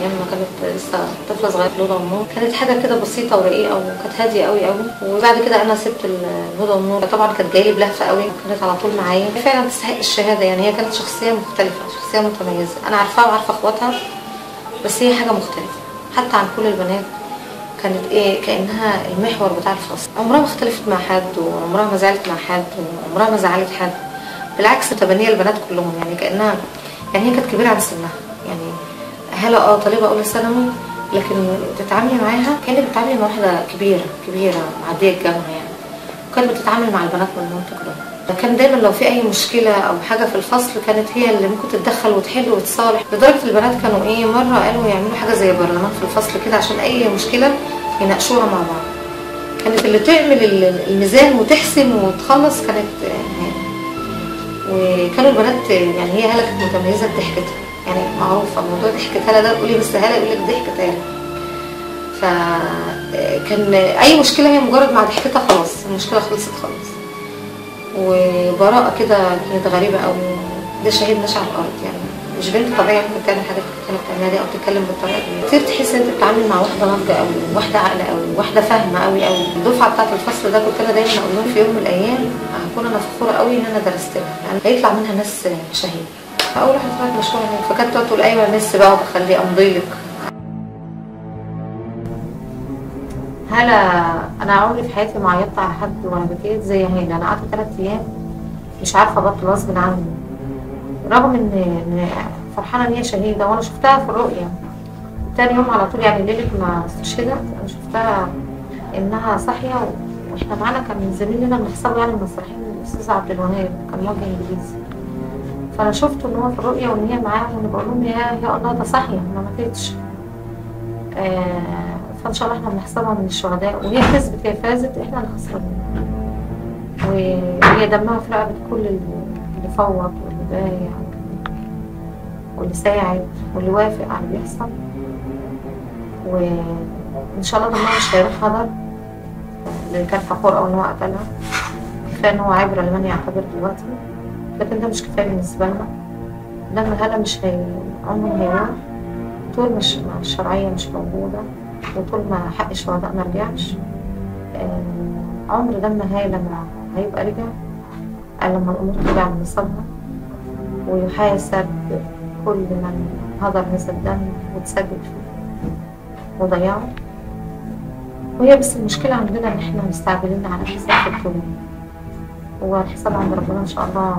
ايام ما كانت لسه طفله صغيره في الهدى والنور. كانت حاجه كده بسيطه ورقيقه وكانت هاديه قوي قوي. وبعد كده انا سبت الهدى والنور، طبعا كانت جايه لي بلهفه قوي، كانت على طول معايا، فعلا تستحق الشهاده. يعني هي كانت شخصيه مختلفه، شخصيه متميزه، انا عارفاها وعارفه اخواتها، بس هي حاجه مختلفه حتى عن كل البنات. كانت كانها المحور بتاع الفصل، عمرها ما اختلفت مع حد، وعمرها ما زعلت مع حد، وعمرها ما زعلت حد، بالعكس متبنيه البنات كلهم. يعني كانها هي كانت كبيره عن سنها. يعني هاله طالبه اولى ثانوي، لكن تتعاملي معاها كانت بتتعاملي مع واحده كبيره معديه الجامعه يعني، وكانت بتتعامل مع البنات من المنطق ده. كان دايما لو في اي مشكله او حاجه في الفصل كانت هي اللي ممكن تتدخل وتحل وتصالح، لدرجه البنات كانوا مره قالوا يعملوا حاجه زي برلمان في الفصل كده عشان اي مشكله يناقشوها مع بعض. كانت اللي تعمل الميزان وتحسم وتخلص كانت وكانوا البنات يعني هي هاله كانت متميزه بضحكتها، يعني معروفه موضوع ضحكه هاله ده، تقولي بس هاله يقول لك ضحكه هاله. فكان اي مشكله هي مجرد مع ضحكتها خلاص المشكله خلصت خالص. وبراءه كده كانت غريبه قوي، ده شهيد ماشي على الارض، يعني مش بنت طبيعيه ممكن تعمل حاجات كانت بتعملها دي او تتكلم بالطريقه دي. كتير تحس انت بتتعامل مع واحده ناضجه قوي، واحده عاقله قوي، واحده فاهمه قوي قوي. الدفعه بتاعت الفصل ده كنت انا دايما اقول لهم في يوم من الايام هكون انا فخوره قوي ان انا درست لها، يعني هيطلع منها ناس شهيده. اول واحده طلعت مشهوره هناك، فكانت تقعد تقول ايوه مس بقى وبخليه امضي لك. هلا انا عمري في حياتي ما عيطت على حد وانا بكيت زي هاله. انا قعدت 3 ايام مش عارفه ابطل غصب عني، رغم ان فرحانه ان هي شهيده، وانا شفتها في الرؤيه تاني يوم على طول، يعني ليله ما استشهدت انا شفتها انها صاحيه، واحنا معانا كان زميل لنا بنحسبه يعني المسرحيين الاستاذ عبد الوهاب، كان موجه انجليزي. فانا شفته ان هو في الرؤيه وان هي معاهم، وانا بقول لهم يا الله ده صاحيه ما ماتتش. فان شاء الله احنا بنحسبها من الشهداء، وهي كسبت، هي فازت، احنا اللي خسرنا. وهي دمها في رقبه كل اللي فوت واللي بايع واللي ساعد واللي وافق على اللي بيحصل. وان شاء الله دمها مش هيروح هدر اللي كان فخور او ان هو قتلها. كفايه ان هو عبره لمن يعتبر دلوقتي، لكن ده مش كفايه بالنسبه لنا. دم هاله مش عمره هيروح طول مش الشرعيه مش موجوده، وطول ما حق الشهداء ما رجعش. عمر دم هاله ما هيبقى رجع الا لما الامور ترجع من نصابها، ويحاسب كل من هدر هذا الدم وتسجل فيه وضيعه. وهي بس المشكله عندنا ان احنا مستعجلين على حساب الطلوع، والحساب عند ربنا ان شاء الله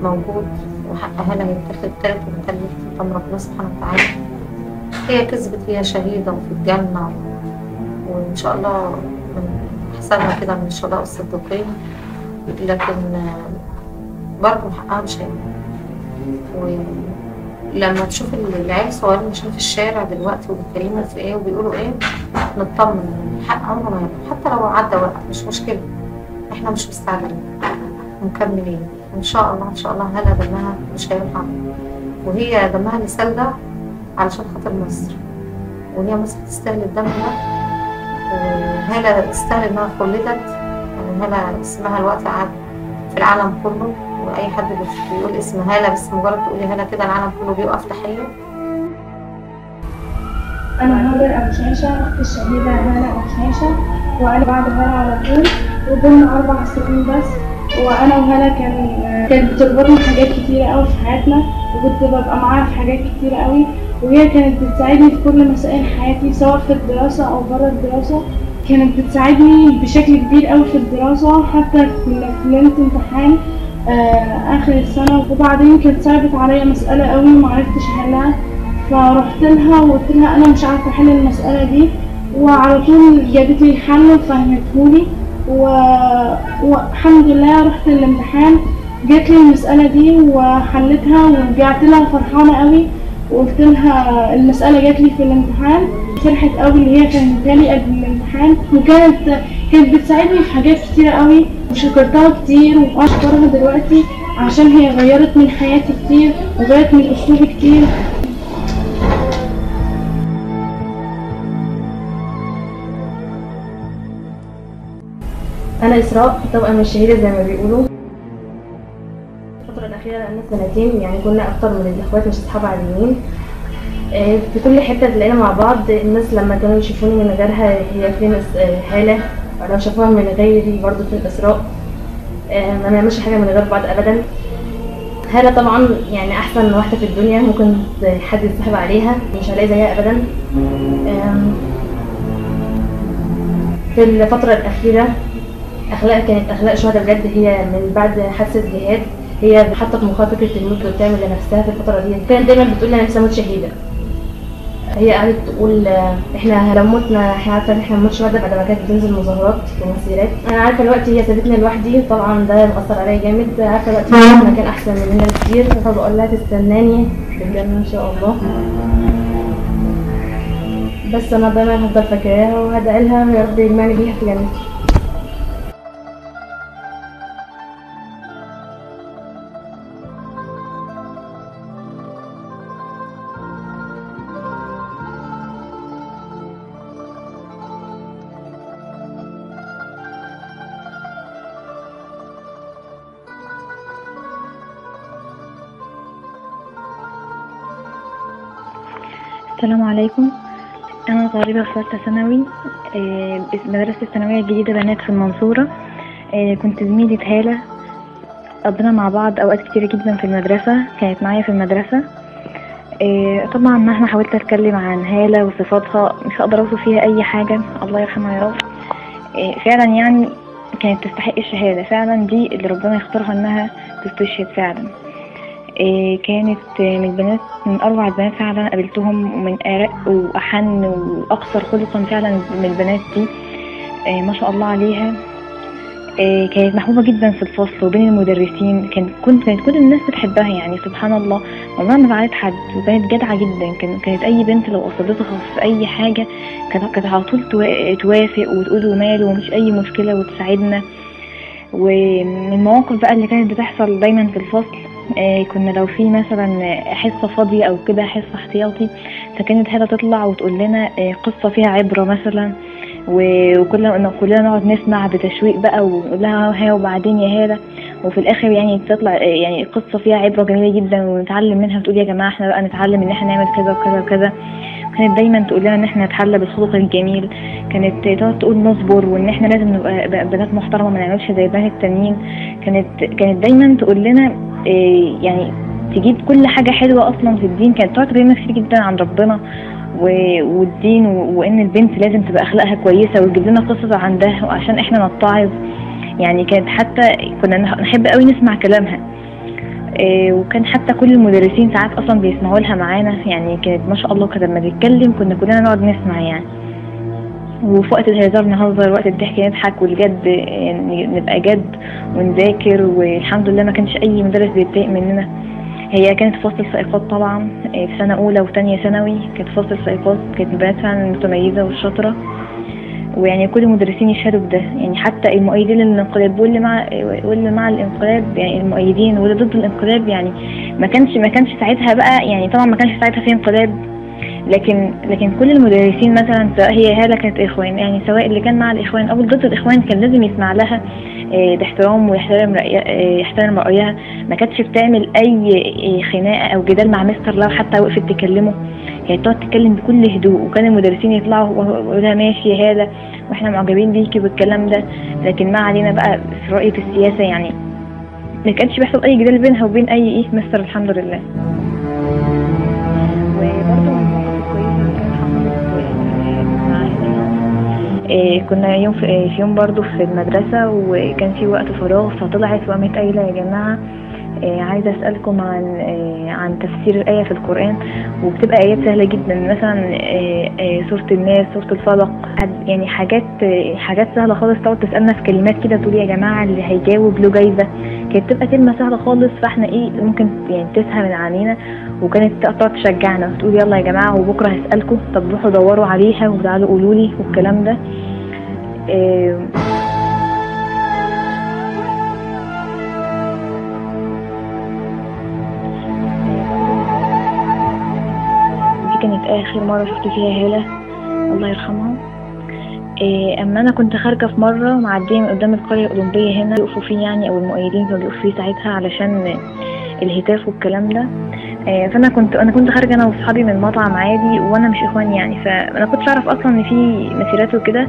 موجود، وحق هاله هيتاخد تالت ومتلت قدام ربنا سبحانه وتعالى. هي كسبت، هي شهيده وفي الجنه، وان شاء الله من حسابها كده من الشهداء والصديقين، لكن برضه حقها مش هيبقى. ولما تشوف العيال الصغيرين ماشيين في الشارع دلوقتي وبيتكلموا في ايه وبيقولوا ايه، نطمن، الحق عمره ما يبقى، حتى لو عدى وقت مش مشكله، احنا مش مستعجلين، مكملين ان شاء الله. ان شاء الله هاله دمها مش هيروح، وهي دمها اللي سالده علشان خاطر مصر، وهي مصر تستاهل الدم ده، وهاله تستاهل انها خلدت. يعني هاله اسمها الوقت قعد في العالم كله، واي حد بيقول اسم هاله بس مجرد تقولي هاله كده العالم كله بيوقف تحيه. انا هاله أبوشعيشع اخت الشهيده هاله أبوشعيشع، وانا بعد هاله على طول، وضمن 4 سنين بس. وانا وهاله كانت بتربطنا حاجات كتيره قوي في حياتنا، وكنت ببقى معاها في حاجات كتيره قوي، وهي كانت بتساعدني في كل مسائل حياتي سواء في الدراسه او بره الدراسه. كانت بتساعدني بشكل كبير قوي في الدراسه، حتى كنا في ليله امتحان اخر السنه، وبعدين كانت صعبت عليا مساله قوي ومعرفتش احلها، فرحت لها وقلت لها انا مش عارفه احل المساله دي، وعلى طول جابت لي الحل وفهمتهولي، والحمد لله رحت الامتحان جات لي المساله دي وحلتها، ورجعت لها فرحانه قوي، وقلت لها المساله جات لي في الامتحان. فرحت قوي اللي هي كانت جالي قبل الامتحان، وكانت بتساعدني في حاجات كتيره قوي، وشكرتها كتير واشكرها دلوقتي عشان هي غيرت من حياتي كتير وغيرت من اسلوبي كتير. أنا إسراء توأم الشهيدة زي ما بيقولوا. الفترة الأخيرة لنا 2 سنين، يعني كنا أكتر من الإخوات مش أصحاب عاديين. في كل حته تلاقينا مع بعض. الناس لما كانوا يشوفوني من غيرها هي فين هاله، ولو شافوها من غيري برضه فين اسراء. ما نعملش حاجه من غير بعض ابدا. هاله طبعا يعني احسن واحده في الدنيا، ممكن حد يتصاحب عليها مش هلاقي زيها ابدا. في الفتره الاخيره كانت اخلاق شهداء بجد. هي من بعد حادثه جهاد هي حاطه في مخها فكره الموت وبتعمل لنفسها في الفتره دي. كانت دايما بتقول انا نفسي اموت شهيده. هي قعدت تقول احنا لو متنا احنا عارفه ان احنا نموت شهداء بعد ما كانت بتنزل مظاهرات ومسيرات. انا عارفه دلوقتي هي سابتني لوحدي، طبعا ده مأثر عليا جامد. عارفه دلوقتي احنا كان احسن مننا كتير، فبقول لها تستناني في الجنه ان شاء الله. بس انا دايما هفضل فاكراها وهدعي لها يا رب يجمعني بيها في جنتي. السلام عليكم. أنا طالبة في ثالثة ثانوي مدرسة الثانوية الجديدة بنات في المنصورة. كنت زميلة هالة، قضينا مع بعض أوقات كتيرة جدا في المدرسة، كانت معايا في المدرسة. طبعا مهما حاولت أتكلم عن هالة وصفاتها مش هقدر أوصف فيها أي حاجة، الله يرحمها يا رب. فعلا يعني كانت تستحق الشهادة، فعلا دي اللي ربنا يختارها إنها تستشهد فعلا. كانت من البنات، من أروع البنات فعلا قابلتهم، ومن أرق وأحن وأكثر خلقا فعلا من البنات دي. ما شاء الله عليها. كانت محبوبة جدا في الفصل وبين المدرسين. كانت كل الناس بتحبها، يعني سبحان الله عمرها ما زعلت حد، وكانت جدعة جدا. كانت أي بنت لو قصدتها في أي حاجة كانت على طول توافق وتقول وماله ومش أي مشكلة وتساعدنا. ومن المواقف بقى اللي كانت بتحصل دايما في الفصل، كنا لو في مثلا حصة فاضية او كده حصة احتياطي، فكانت هالة تطلع وتقول لنا قصة فيها عبرة مثلا، وكلنا نقعد نسمع بتشويق بقى ونقول لها ها وبعدين يا هالة. وفي الاخر يعني تطلع يعني قصة فيها عبرة جميلة جدا ونتعلم منها، وتقول يا جماعة احنا بقى نتعلم ان احنا نعمل كذا وكذا وكذا. كانت دايما تقول لنا ان احنا نتحلى بالخلق الجميل. كانت تقعد تقول نصبر، وان احنا لازم نبقى بنات محترمة ما نعملش زي البنات التانيين. كانت دايما تقول لنا يعني تجيب كل حاجة حلوة أصلا في الدين. كانت تقعد تكلمنا كتير جدا عن ربنا والدين، وإن البنت لازم تبقى أخلاقها كويسة، وتجيب لنا قصص عن ده وعشان إحنا نتعظ. يعني كانت حتى كنا نحب قوي نسمع كلامها. وكان حتى كل المدرسين ساعات أصلا بيسمعوا لها معانا. يعني كانت ما شاء الله كده لما تتكلم كنا كلنا نقعد نسمع يعني. وفي وقت الهزار نهزر، وقت الضحك نضحك، والجد يعني نبقى جد ونذاكر. والحمد لله ما كانش اي مدرس بيتضايق مننا. هي كانت في فصل السائقات طبعا، في سنه اولى وثانيه ثانوي كانت فصل السائقات. كانت البنات فعلا المتميزه والشاطره، ويعني كل المدرسين يشهدوا بده. يعني حتى المؤيدين للانقلاب واللي مع الانقلاب، يعني المؤيدين واللي ضد الانقلاب، يعني ما كانش ساعتها بقى، يعني طبعا ما كانش ساعتها في انقلاب، لكن كل المدرسين مثلا سواء هي هالة كانت اخوان، يعني سواء اللي كان مع الاخوان او ضد الاخوان كان لازم يسمع لها باحترام ويحترم رأيها. ما كانتش بتعمل اي خناقه او جدال مع مستر لو حتى وقفت تكلمه. كانت تقعد تتكلم بكل هدوء، وكان المدرسين يطلعوا ويقولوا لها ماشي يا هالة واحنا معجبين بيكي والكلام ده. لكن ما علينا بقى في رؤيه السياسه، يعني ما كانش بيحصل اي جدال بينها وبين اي مستر الحمد لله. وبرضه من المواقف الكويسه اللي كانت حصلت معاها، كنا في يوم برضه في المدرسه، وكان في وقت فراغ، فطلعت وقامت قايله يا جماعه عايزه اسالكم عن تفسير الايه في القران. وبتبقى ايات سهله جدا، مثلا سوره الناس، سوره الفلق، يعني حاجات سهله خالص. تقعد تسالنا في كلمات كده، تقول يا جماعه اللي هيجاوب له جايزه. كانت تبقى كلمه سهله خالص، فاحنا ممكن يعني تسهل من علينا. وكانت تقعد تشجعنا وتقول يلا يا جماعه وبكره هسالكم، طب روحوا دوروا عليها وتعالوا قولوا لي والكلام ده. كانت اخر مره شفت فيها هاله الله يرحمها. اما انا كنت خارجه في مره معديه من قدام القريه الاولمبيه هنا، يقفوا فيه يعني، او المؤيدين كانوا بيقفوا فيه ساعتها علشان الهتاف والكلام ده. فانا كنت خارجه انا واصحابي من المطعم عادي، وانا مش اخواني يعني، فانا كنتش اعرف اصلا ان في مسيرات وكده.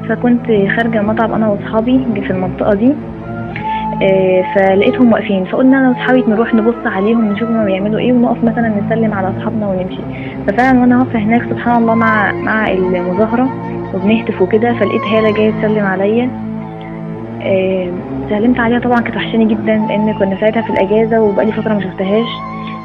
فكنت خارجه المطعم انا واصحابي في المنطقه دي، فلقيتهم واقفين، فقلنا انا واصحابي نروح نبص عليهم نشوف هما بيعملوا ايه، ونقف مثلا نسلم على اصحابنا ونمشي. ففعلا وانا واقفه هناك سبحان الله مع المظاهره وبنهتف وكده، فلقيت هاله جايه تسلم عليا. سلمت عليها، طبعا كانت وحشاني جدا لان كنا ساعتها في الاجازه وبقالي فتره ما شفتهاش.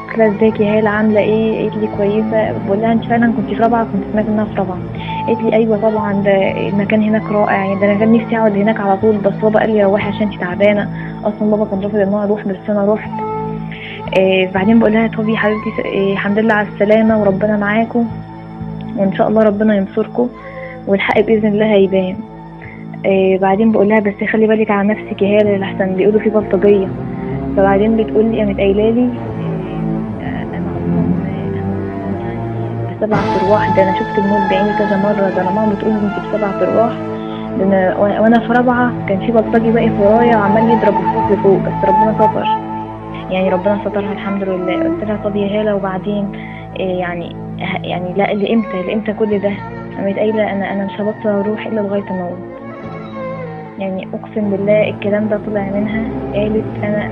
قلت لها ازيك يا هاله عامله ايه؟ قالت لي كويسه. بقول لها انت فعلا كنت في رابعه؟ كنت سمعت انها في رابعه. قالت لي ايوه طبعا، ده المكان هناك رائع يعني، ده انا كان نفسي اقعد هناك على طول، بس بابا قال لي روحي عشان انت تعبانه. اصلا بابا كان رافض ان انا اروح، بس انا رحت. بعدين بقول لها طب يا حبيبتي الحمد لله على السلامه وربنا معاكم، وان شاء الله ربنا ينصركم والحق باذن الله هيبان. بعدين بقول لها بس خلي بالك على نفسك يا هاله لحسن بيقولوا في بلطجيه. فبعدين بتقول لي قامت قايله لي انا اصلا 7 ارواح، ده انا شفت الموت بعيني كذا مره، ده انا ماما بتقول لي انت ب7 ارواح، ده انا وانا في رابعه كان في بلطجي واقف ورايا وعمال يضرب الفوق لفوق، بس ربنا ستر يعني، ربنا سترها الحمد لله. قلت لها طب يا هاله وبعدين يعني لا لامتى كل ده؟ قامت قايله انا مش هبطل اروح الا لغايه ما اموت. يعني اقسم بالله الكلام ده طلع منها، قالت انا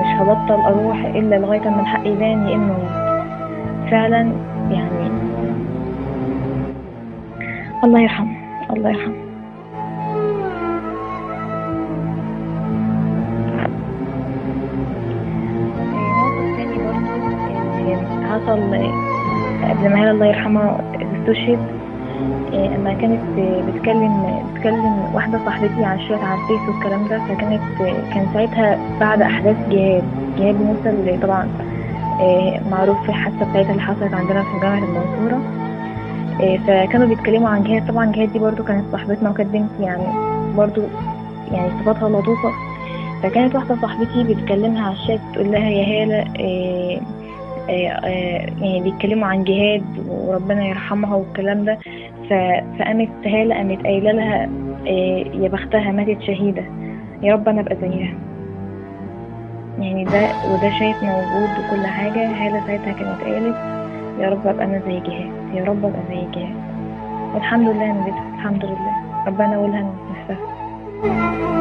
مش هبطل اروح الا لغايه ما الحق يبان يا اما اموت. فعلا يعني الله يرحمه الله يرحمه. موقف تاني برضه حصل قبل ما هاله الله يرحمها تستشهد. اما كانت بتكلم واحده صاحبتي على الشات على الفيس والكلام ده، كان ساعتها بعد احداث جهاد موسى اللي طبعا معروف في الحادثه بتاعتها اللي حصلت عندنا في جامعه المنصوره. فكانوا بيتكلموا عن جهاد. طبعا جهاد دي برضو كانت صاحبتنا وكانت بنت يعني برضو يعني صفاتها لطيفه. فكانت واحده صاحبتي بتكلمها على الشات تقول لها يا هاله يعني بيتكلموا عن جهاد وربنا يرحمها والكلام ده. فقامت هاله قامت قايله لها يا بختها ماتت شهيده، يا رب انا ابقى زيها. يعني وده شايف موجود وكل حاجه. هاله ساعتها كانت قالت يا رب ابقى انا زي جهاد، يا رب ابقى زي جهاد. والحمد لله نبتها الحمد لله، ربنا ولها نفسها.